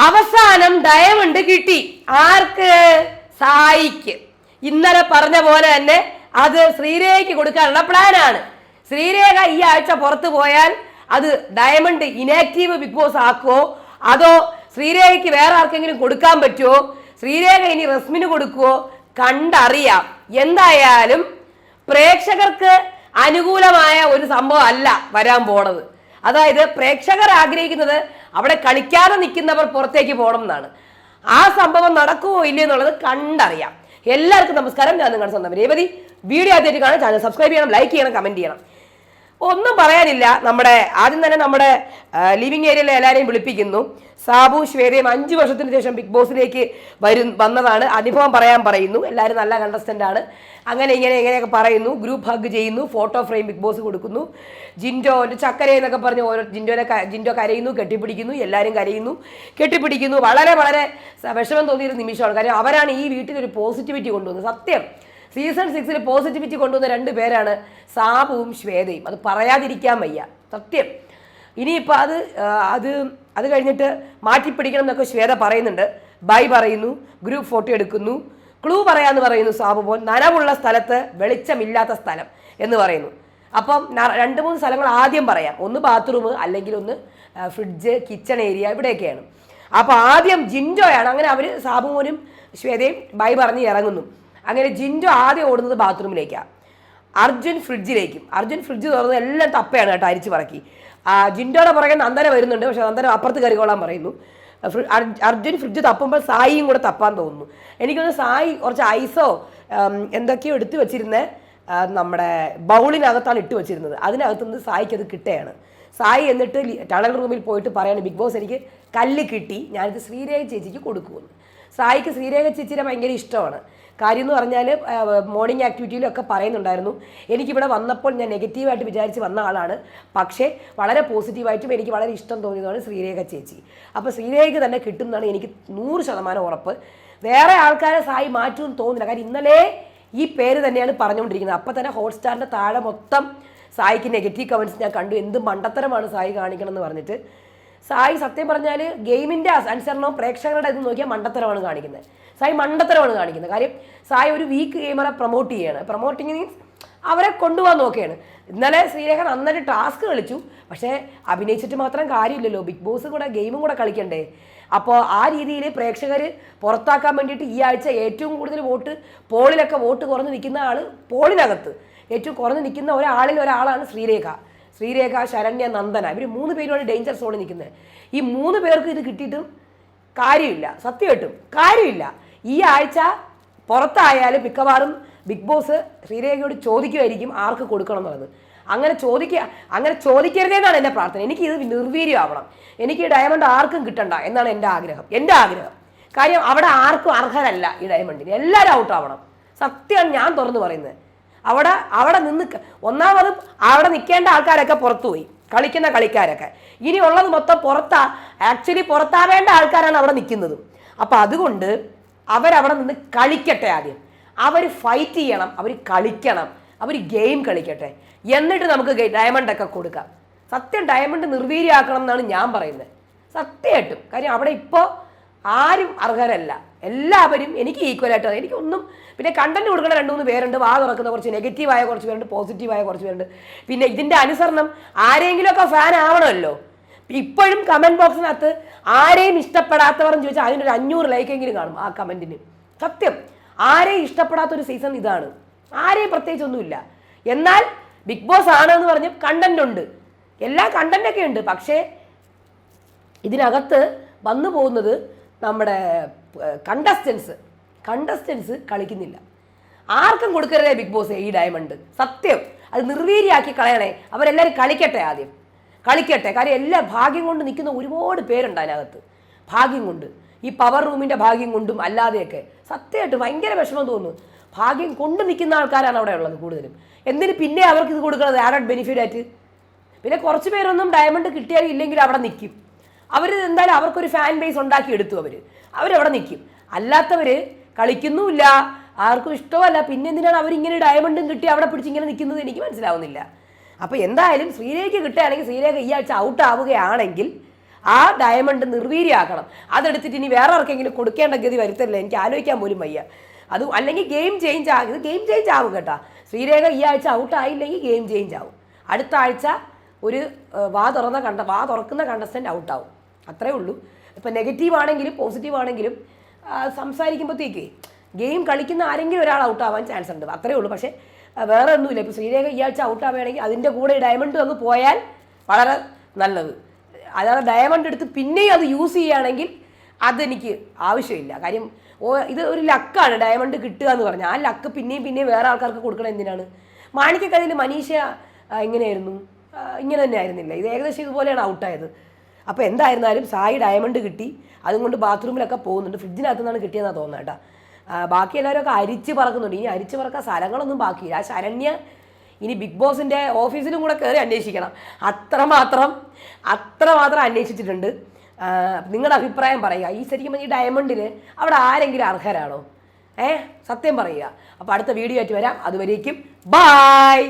അവസാനം ഡയമണ്ട് കിട്ടി. ആർക്ക്? സായിക്ക്. ഇന്നലെ പറഞ്ഞ പോലെ തന്നെ അത് ശ്രീരേഖയ്ക്ക് കൊടുക്കാനുള്ള പ്ലാനാണ്. ശ്രീരേഖ ഈ ആഴ്ച പുറത്തു പോയാൽ അത് ഡയമണ്ട് ഇനാക്റ്റീവ് ബിഗ് ബോസ് ആക്കുമോ, അതോ ശ്രീരേഖയ്ക്ക് വേറെ ആർക്കെങ്കിലും കൊടുക്കാൻ പറ്റുമോ, ശ്രീരേഖ ഇനി റസ്മിന് കൊടുക്കുവോ, കണ്ടറിയാം. എന്തായാലും പ്രേക്ഷകർക്ക് അനുകൂലമായ ഒരു സംഭവം അല്ല വരാൻ പോണത്. അതായത് പ്രേക്ഷകർ ആഗ്രഹിക്കുന്നത് അവിടെ കളിക്കാതെ നിൽക്കുന്നവർ പുറത്തേക്ക് പോകണം എന്നാണ്. ആ സംഭവം നടക്കുമോ ഇല്ലേ എന്നുള്ളത് കണ്ടറിയാം. എല്ലാവർക്കും നമസ്കാരം. ഞാൻ നിങ്ങളുടെ സ്വന്തം രേവതി. വീഡിയോ ആദ്യമായിട്ട് കാണാൻ ചാനൽ സബ്സ്ക്രൈബ് ചെയ്യണം, ലൈക്ക് ചെയ്യണം, കമന്റ് ചെയ്യണം. ഒന്നും പറയാനില്ല. ആദ്യം തന്നെ നമ്മുടെ ലിവിങ് ഏരിയയിലെ എല്ലാവരെയും വിളിപ്പിക്കുന്നു. സാബു ശ്വേതയും 5 വർഷത്തിന് ശേഷം ബിഗ് ബോസിലേക്ക് വന്നതാണ്. അനുഭവം പറയാൻ പറയുന്നു. എല്ലാവരും നല്ല കണ്ടസ്റ്റന്റ് ആണ്. അങ്ങനെ ഇങ്ങനെയൊക്കെ പറയുന്നു. ഗ്രൂപ്പ് ഹഗ് ചെയ്യുന്നു. ഫോട്ടോ ഫ്രെയിം ബിഗ് ബോസ് കൊടുക്കുന്നു. ജിൻഡോ ചക്കര എന്നൊക്കെ പറഞ്ഞ് ഓരോ ജിൻഡോ കരയുന്നു, കെട്ടിപ്പിടിക്കുന്നു. എല്ലാവരും കരയുന്നു, കെട്ടിപ്പിടിക്കുന്നു. വളരെ വളരെ വിഷമം തോന്നിയൊരു നിമിഷമാണ്. കാര്യം അവരാണ് ഈ വീട്ടിലൊരു പോസിറ്റിവിറ്റി കൊണ്ടുവന്നത്. സത്യം സീസൺ 6 പോസിറ്റിവിറ്റി കൊണ്ടുവന്ന 2 പേരാണ് സാബുവും ശ്വേതയും. അത് പറയാതിരിക്കാൻ വയ്യ. സത്യം. ഇനിയിപ്പോൾ അത് കഴിഞ്ഞിട്ട് മാറ്റിപ്പിടിക്കണം എന്നൊക്കെ ശ്വേത പറയുന്നുണ്ട്. ബൈ പറയുന്നു, ഗ്രൂപ്പ് ഫോട്ടോ എടുക്കുന്നു, ക്ലൂ പറയാന്ന് പറയുന്നു. സാബു പോൻ നനവുള്ള സ്ഥലത്ത് വെളിച്ചമില്ലാത്ത സ്ഥലം എന്ന് പറയുന്നു. അപ്പം 2-3 സ്ഥലങ്ങൾ ആദ്യം പറയാം. ഒന്ന് ബാത്റൂം, അല്ലെങ്കിൽ ഒന്ന് ഫ്രിഡ്ജ്, കിച്ചൺ ഏരിയ, ഇവിടെയൊക്കെയാണ്. അപ്പോൾ ആദ്യം ജിൻഡോയാണ്. അങ്ങനെ അവർ സാബുമോനും ശ്വേതയും ബൈ പറഞ്ഞ് ഇറങ്ങുന്നു. അങ്ങനെ ജിൻഡോ ആദ്യം ഓടുന്നത് ബാത്റൂമിലേക്കാണ്. അർജുൻ ഫ്രിഡ്ജിലേക്കും. അർജുൻ ഫ്രിഡ്ജ് തുറന്നത് എല്ലാം തപ്പയാണ് കേട്ടോ, അരിച്ച് പറക്കി. ജിൻഡോയുടെ പുറകെ നന്ദന വരുന്നുണ്ട്. പക്ഷെ നന്ദന അപ്പുറത്ത് കയറിക്കോളാൻ പറയുന്നു. അർജുൻ ഫ്രിഡ്ജ് തപ്പുമ്പോൾ സായിയും കൂടെ തപ്പാൻ തോന്നുന്നു. എനിക്കൊന്ന് സായി കുറച്ച് ഐസോ എന്തൊക്കെയോ എടുത്തു വെച്ചിരുന്നത് നമ്മുടെ ബൗളിനകത്താണ് ഇട്ട് വെച്ചിരുന്നത്. അതിനകത്തുനിന്ന് സായിക്ക് അത് കിട്ടുകയാണ്. സായി എന്നിട്ട് ടണൽ റൂമിൽ പോയിട്ട് പറയാണ്, ബിഗ് ബോസ് എനിക്ക് കല്ല് കിട്ടി, ഞാനിത് ശ്രീരേഖ ചേച്ചിക്ക് കൊടുക്കുമെന്ന്. സായിക്ക് ശ്രീരേഖ ചേച്ചിയുടെ ഭയങ്കര ഇഷ്ടമാണ്. കാര്യം എന്ന് പറഞ്ഞാൽ മോർണിംഗ് ആക്ടിവിറ്റിയിലൊക്കെ പറയുന്നുണ്ടായിരുന്നു, എനിക്കിവിടെ വന്നപ്പോൾ ഞാൻ നെഗറ്റീവായിട്ട് വിചാരിച്ച് വന്ന ആളാണ്, പക്ഷേ വളരെ പോസിറ്റീവായിട്ടും എനിക്ക് വളരെ ഇഷ്ടം തോന്നിയതാണ് ശ്രീരേഖ ചേച്ചി. അപ്പോൾ ശ്രീരേഖയ്ക്ക് തന്നെ കിട്ടുന്നതാണ് എനിക്ക് 100% ഉറപ്പ്. വേറെ ആൾക്കാരെ സായി മാറ്റുമെന്ന് തോന്നുന്നില്ല. കാര്യം ഇന്നലെ ഈ പേര് തന്നെയാണ് പറഞ്ഞുകൊണ്ടിരിക്കുന്നത്. അപ്പം തന്നെ ഹോട്ട്സ്റ്റാറിൻ്റെ താഴെ മൊത്തം സായിക്ക് നെഗറ്റീവ് കമൻറ്റ്സ് ഞാൻ കണ്ടു. എന്ത് മണ്ടത്തരമാണ് സായി കാണിക്കണം എന്ന് പറഞ്ഞിട്ട്. സായി സത്യം പറഞ്ഞാൽ ഗെയിമിൻ്റെ അനുസരണവും പ്രേക്ഷകരുടെ ഇത് നോക്കിയാൽ മണ്ടത്തരമാണ് കാണിക്കുന്നത്. സായി മണ്ടത്തരമാണ് കാണിക്കുന്നത്. കാര്യം സായി ഒരു വീക്ക് ഗെയിമറെ പ്രൊമോട്ട് ചെയ്യുകയാണ്. പ്രൊമോട്ടിങ് മീൻസ് അവരെ കൊണ്ടുപോകാൻ നോക്കുകയാണ്. ഇന്നലെ ശ്രീരേഖ നന്നായിട്ട് ടാസ്ക് കളിച്ചു. പക്ഷേ അഭിനയിച്ചിട്ട് മാത്രം കാര്യമില്ലല്ലോ, ബിഗ് ബോസ് കൂടെ ഗെയിമും കൂടെ കളിക്കണ്ടേ. അപ്പോൾ ആ രീതിയിൽ പ്രേക്ഷകർ പുറത്താക്കാൻ വേണ്ടിയിട്ട് ഈ ആഴ്ച ഏറ്റവും കൂടുതൽ പോളിലൊക്കെ വോട്ട് കുറഞ്ഞ് നിൽക്കുന്ന ആൾ, പോളിനകത്ത് ഏറ്റവും കുറഞ്ഞ് നിൽക്കുന്ന ഒരാളാണ് ശ്രീരേഖ, ശരണ്യ, നന്ദന. ഇവർ 3 പേരുമാണ് ഡേഞ്ചർ സോണിൽ നിൽക്കുന്നത്. ഈ 3 പേർക്ക് ഇത് കിട്ടിയിട്ടും കാര്യമില്ല. സത്യമായിട്ടും കാര്യമില്ല. ഈ ആഴ്ച പുറത്തായാലും മിക്കവാറും ബിഗ് ബോസ് ശ്രീരേഖയോട് ചോദിക്കുമായിരിക്കും ആർക്ക് കൊടുക്കണം എന്നുള്ളത്. അങ്ങനെ ചോദിക്കരുതെന്നാണ് എൻ്റെ പ്രാർത്ഥന. എനിക്ക് ഇത് നിർവീര്യമാവണം. എനിക്ക് ഈ ഡയമണ്ട് ആർക്കും കിട്ടണ്ട എന്നാണ് എൻ്റെ ആഗ്രഹം. കാര്യം അവിടെ ആർക്കും അർഹരല്ല ഈ ഡയമണ്ടിന്. എല്ലാവരും ഔട്ടാവണം. സത്യമാണ് ഞാൻ തുറന്നു പറയുന്നത്. അവിടെ നിന്ന് ഒന്നാമതും അവിടെ നിൽക്കേണ്ട ആൾക്കാരൊക്കെ പുറത്തുപോയി, കളിക്കുന്ന കളിക്കാരൊക്കെ. ഇനി ഉള്ളത് മൊത്തം ആക്ച്വലി പുറത്താവേണ്ട ആൾക്കാരാണ് അവിടെ നിൽക്കുന്നത്. അപ്പം അതുകൊണ്ട് അവരവിടെ നിന്ന് കളിക്കട്ടെ. ആദ്യം അവർ ഫൈറ്റ് ചെയ്യണം, അവർ കളിക്കണം, അവർ ഗെയിം കളിക്കട്ടെ. എന്നിട്ട് നമുക്ക് ഡയമണ്ടൊക്കെ കൊടുക്കാം. സത്യം ഡയമണ്ട് നിർവീര്യമാക്കണം എന്നാണ് ഞാൻ പറയുന്നത്. സത്യമായിട്ടും. കാര്യം അവിടെ ഇപ്പോൾ ആരും അർഹരല്ല. എല്ലാവരും എനിക്ക് ഈക്വലായിട്ട്. എനിക്കൊന്നും പിന്നെ കണ്ടന്റ് കൊടുക്കുന്ന 2-3 പേരുണ്ട്. വാ തുറക്കുന്ന കുറച്ച് നെഗറ്റീവായ കുറച്ച് പേരുണ്ട്, പോസിറ്റീവായ കുറച്ച് പേരുണ്ട്. പിന്നെ ഇതിൻ്റെ അനുസരണം ആരെങ്കിലുമൊക്കെ ഫാൻ ആവണമല്ലോ. ഇപ്പോഴും കമൻറ്റ് ബോക്സിനകത്ത് ആരെയും ഇഷ്ടപ്പെടാത്തവരെന്ന് ചോദിച്ചാൽ അതിനൊരു 500 ലൈക്കെങ്കിലും കാണും ആ കമൻറ്റിന്. സത്യം ആരെയും ഇഷ്ടപ്പെടാത്തൊരു സീസൺ ഇതാണ്. ആരെയും പ്രത്യേകിച്ചൊന്നുമില്ല. എന്നാൽ ബിഗ് ബോസ് ആണെന്ന് പറഞ്ഞ് കണ്ടന്റ് ഉണ്ട്, എല്ലാ കണ്ടന്റൊക്കെ ഉണ്ട്. പക്ഷേ ഇതിനകത്ത് വന്നു പോകുന്നത് നമ്മുടെ കണ്ടസ്റ്റൻസ് കളിക്കുന്നില്ല. ആർക്കും കൊടുക്കരുതേ ബിഗ് ബോസ് ഈ ഡയമണ്ട്. സത്യം അത് നിർവീര്യമാക്കി കളയണേ. അവരെല്ലാവരും കളിക്കട്ടെ, ആദ്യം കളിക്കട്ടെ. കാര്യം എല്ലാ ഭാഗ്യം കൊണ്ട് നിൽക്കുന്ന ഒരുപാട് പേരുണ്ട് അതിനകത്ത്. ഭാഗ്യം കൊണ്ട്, ഈ പവർ റൂമിൻ്റെ ഭാഗ്യം കൊണ്ടും അല്ലാതെയൊക്കെ സത്യമായിട്ട് ഭയങ്കര വിഷമം തോന്നുന്നു. ഭാഗ്യം കൊണ്ട് നിൽക്കുന്ന ആൾക്കാരാണ് അവിടെ ഉള്ളത് കൂടുതലും. എന്തിന് പിന്നെ അവർക്ക് ഇത് കൊടുക്കുന്നത് ആഡഡ് ബെനിഫിറ്റ് ആയിട്ട്? പിന്നെ കുറച്ച് പേരൊന്നും ഡയമണ്ട് കിട്ടിയാലും ഇല്ലെങ്കിലും അവിടെ നിൽക്കും. അവർ എന്തായാലും അവർക്കൊരു ഫാൻ ബേസ് ഉണ്ടാക്കി എടുത്തു. അവരവിടെ നിൽക്കും. അല്ലാത്തവർ കളിക്കുന്നുമില്ല, ആർക്കും ഇഷ്ടമല്ല. പിന്നെ എന്തിനാണ് അവരിങ്ങനെ ഡയമണ്ടും കിട്ടി അവിടെ പിടിച്ച് ഇങ്ങനെ നിൽക്കുന്നത് എനിക്ക് മനസ്സിലാവുന്നില്ല. അപ്പോൾ എന്തായാലും ശ്രീരേഖയ്ക്ക് കിട്ടുകയാണെങ്കിൽ, ശ്രീരേഖ ഈ ആഴ്ച ഔട്ട് ആവുകയാണെങ്കിൽ ആ ഡയമണ്ട് നിർവീര്യമാക്കണം. അതെടുത്തിട്ട് ഇനി വേറെ ആർക്കെങ്കിലും കൊടുക്കേണ്ട ഗതി വരുത്തല്ലേ, എനിക്ക് ആലോചിക്കാൻ പോലും വയ്യ. അത് അല്ലെങ്കിൽ ഗെയിം ചേഞ്ച് ആകും. ഇത് ഗെയിം ചേഞ്ച് ആവും കേട്ടോ. ശ്രീരേഖ ഈ ആഴ്ച ഔട്ട് ആയില്ലെങ്കിൽ ഗെയിം ചേഞ്ച് ആവും. അടുത്ത ആഴ്ച ഒരു വാ തുറക്കുന്ന കണ്ടസ്റ്റൻ്റ് ഔട്ടാവും. അത്രേ ഉള്ളൂ. ഇപ്പം നെഗറ്റീവ് ആണെങ്കിലും പോസിറ്റീവ് ആണെങ്കിലും സംസാരിക്കുമ്പോഴത്തേക്ക് ഗെയിം കളിക്കുന്ന ആരെങ്കിലും ഒരാൾ ഔട്ടാവാൻ ചാൻസ് ഉണ്ട്. അത്രേ ഉള്ളൂ. പക്ഷേ വേറെ ഒന്നുമില്ല. ഇപ്പോൾ ശ്രീരേഖ ഈ ആഴ്ച ഔട്ടാവുകയാണെങ്കിൽ അതിൻ്റെ കൂടെ ഡയമണ്ട് അങ്ങ് പോയാൽ വളരെ നല്ലത്. അതായത് ഡയമണ്ട് എടുത്ത് പിന്നെയും അത് യൂസ് ചെയ്യുകയാണെങ്കിൽ അതെനിക്ക് ആവശ്യമില്ല. കാര്യം ഇത് ഒരു ലക്കാണ് ഡയമണ്ട് കിട്ടുക എന്ന് പറഞ്ഞാൽ. ആ ലക്ക് പിന്നെയും വേറെ ആൾക്കാർക്ക് കൊടുക്കണം. എന്തിനാണ്? മാണിക്കക്കഥയിൽ മനീഷ എങ്ങനെയായിരുന്നു? ഇങ്ങനെ തന്നെ ആയിരുന്നില്ല? ഇത് ഏകദേശം ഇതുപോലെയാണ് ഔട്ടായത്. അപ്പോൾ എന്തായിരുന്നാലും സായി ഡയമണ്ട് കിട്ടി. അതുകൊണ്ട് ബാത്റൂമിലൊക്കെ പോകുന്നുണ്ട്. ഫ്രിഡ്ജിനകത്തു നിന്നാണ് കിട്ടിയെന്നാണ് തോന്നുന്നത് കേട്ടോ. ബാക്കി എല്ലാവരും അരിച്ച് പറക്കുന്നുണ്ട്. ഇനി അരിച്ച് പറക്കാൻ സ്ഥലങ്ങളൊന്നും ബാക്കിയില്ല. ആ ശരണ്യ ഇനി ബിഗ് ബോസിൻ്റെ ഓഫീസിലും കൂടെ കയറി അന്വേഷിക്കണം. അത്രമാത്രം അന്വേഷിച്ചിട്ടുണ്ട്. നിങ്ങളുടെ അഭിപ്രായം പറയുക. ഈ ശരിക്കും ഈ ഡയമണ്ടിന് അവിടെ ആരെങ്കിലും അർഹരാണോ? സത്യം പറയുക. അപ്പോൾ അടുത്ത വീഡിയോ ആയിട്ട് വരാം. അതുവരേക്കും ബായ്.